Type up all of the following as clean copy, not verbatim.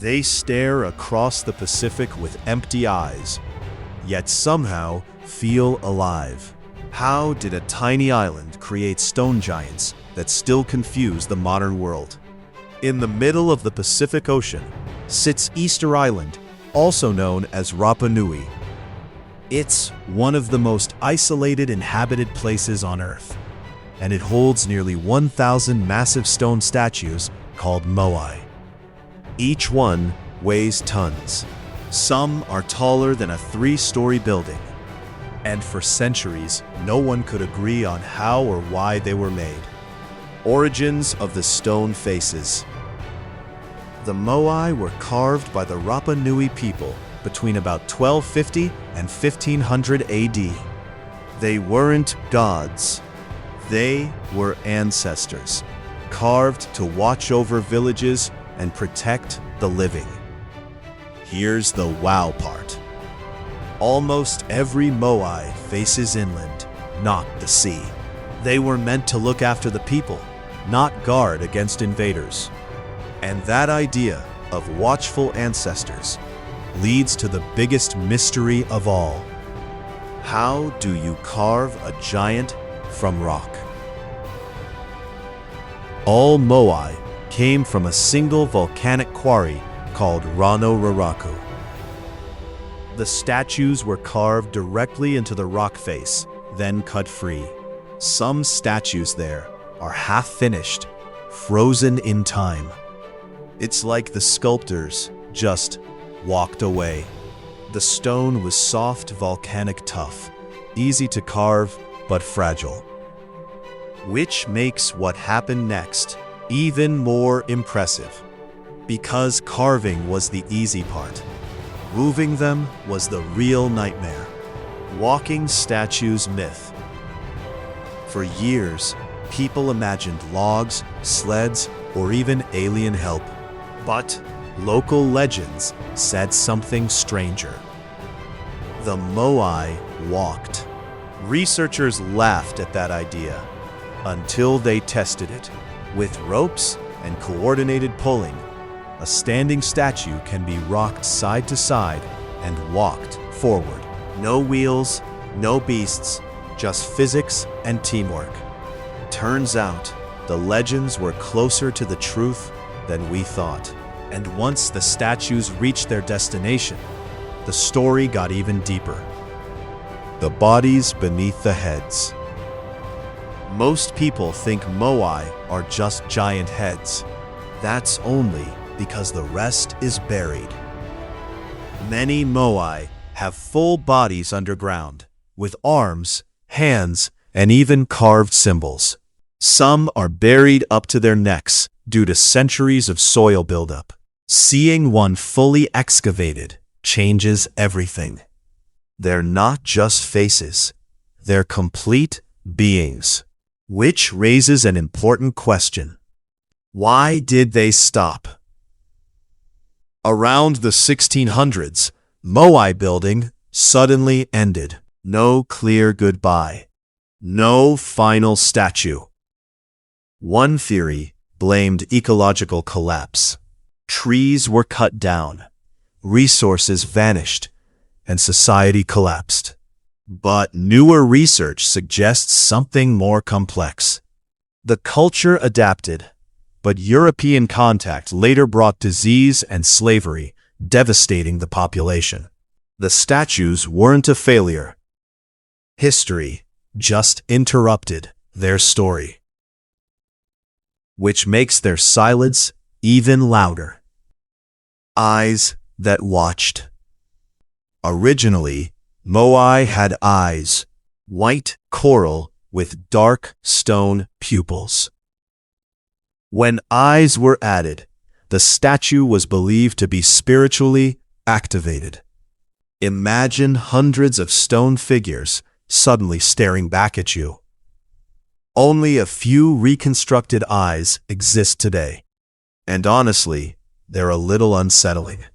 They stare across the Pacific with empty eyes, yet somehow feel alive. How did a tiny island create stone giants that still confuse the modern world? In the middle of the Pacific Ocean sits Easter Island, also known as Rapa Nui. It's one of the most isolated inhabited places on Earth, and it holds nearly 1,000 massive stone statues called Moai. Each one weighs tons. Some are taller than a 3-story building, and for centuries, no one could agree on how or why they were made. Origins of the stone faces. The Moai were carved by the Rapa Nui people between about 1250 and 1500 AD. They weren't gods. They were ancestors, carved to watch over villages and protect the living. Here's the wow part. Almost every Moai faces inland, not the sea. They were meant to look after the people, not guard against invaders. And that idea of watchful ancestors leads to the biggest mystery of all. How do you carve a giant from rock? All Moai came from a single volcanic quarry called Rano Raraku. The statues were carved directly into the rock face, then cut free. Some statues there are half-finished, frozen in time. It's like the sculptors just walked away. The stone was soft volcanic tuff, easy to carve but fragile. Which makes what happened next even more impressive. Because carving was the easy part, moving them was the real nightmare. Walking statues myth. For years, people imagined logs, sleds, or even alien help. But local legends said something stranger. The Moai walked. Researchers laughed at that idea until they tested it. With ropes and coordinated pulling, a standing statue can be rocked side to side and walked forward. No wheels, no beasts, just physics and teamwork. Turns out, the legends were closer to the truth than we thought. And once the statues reached their destination, the story got even deeper. The bodies beneath the heads. Most people think Moai are just giant heads. That's only because the rest is buried. Many Moai have full bodies underground, with arms, hands, and even carved symbols. Some are buried up to their necks due to centuries of soil buildup. Seeing one fully excavated changes everything. They're not just faces, they're complete beings. Which raises an important question. Why did they stop? Around the 1600s, Moai building suddenly ended. No clear goodbye. No final statue. One theory blamed ecological collapse. Trees were cut down, resources vanished, and society collapsed. But newer research suggests something more complex. The culture adapted, but European contact later brought disease and slavery, devastating the population. The statues weren't a failure. History just interrupted their story. Which makes their silence even louder. Eyes that watched. Originally, Moai had eyes, white coral with dark stone pupils. When eyes were added, the statue was believed to be spiritually activated. Imagine hundreds of stone figures suddenly staring back at you. Only a few reconstructed eyes exist today, and honestly, they're a little unsettling.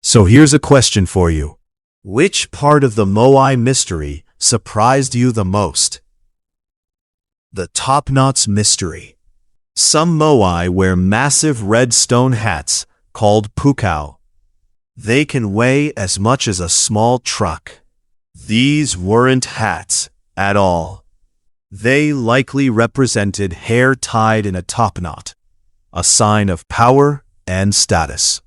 So here's a question for you. Which part of the Moai mystery surprised you the most? The topknots mystery. Some Moai wear massive red stone hats called pukao. They can weigh as much as a small truck. These weren't hats at all. They likely represented hair tied in a topknot, a sign of power and status.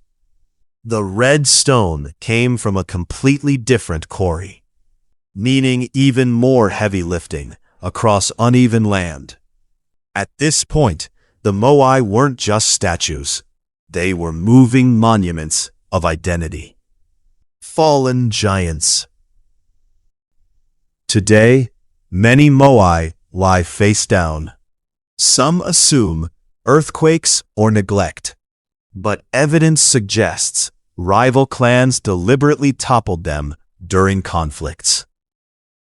The red stone came from a completely different quarry, meaning even more heavy lifting across uneven land. At this point, the Moai weren't just statues. They were moving monuments of identity. Fallen giants. Today, many Moai lie face down. Some assume earthquakes or neglect, but evidence suggests rival clans deliberately toppled them during conflicts.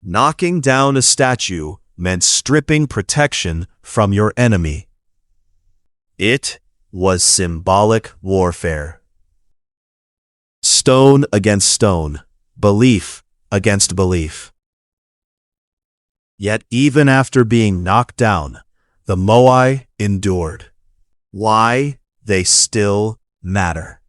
Knocking down a statue meant stripping protection from your enemy. It was symbolic warfare. Stone against stone, belief against belief. Yet even after being knocked down, the Moai endured. Why? They still matter.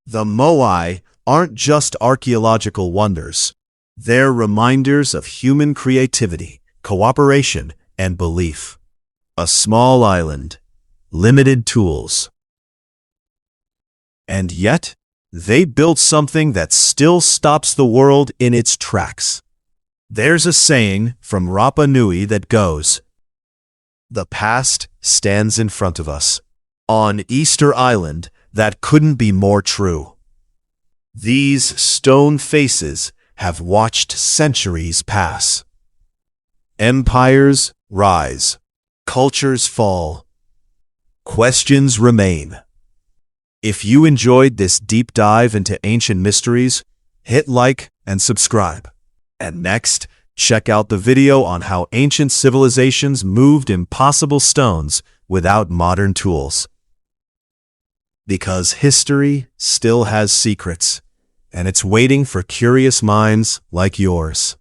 The Moai aren't just archaeological wonders. They're reminders of human creativity, cooperation, and belief. A small island, limited tools. And yet, they built something that still stops the world in its tracks. There's a saying from Rapa Nui that goes, "The past stands in front of us." On Easter Island, that couldn't be more true. These stone faces have watched centuries pass. Empires rise, cultures fall, questions remain. If you enjoyed this deep dive into ancient mysteries, hit like and subscribe. And next, check out the video on how ancient civilizations moved impossible stones without modern tools. Because history still has secrets, and it's waiting for curious minds like yours.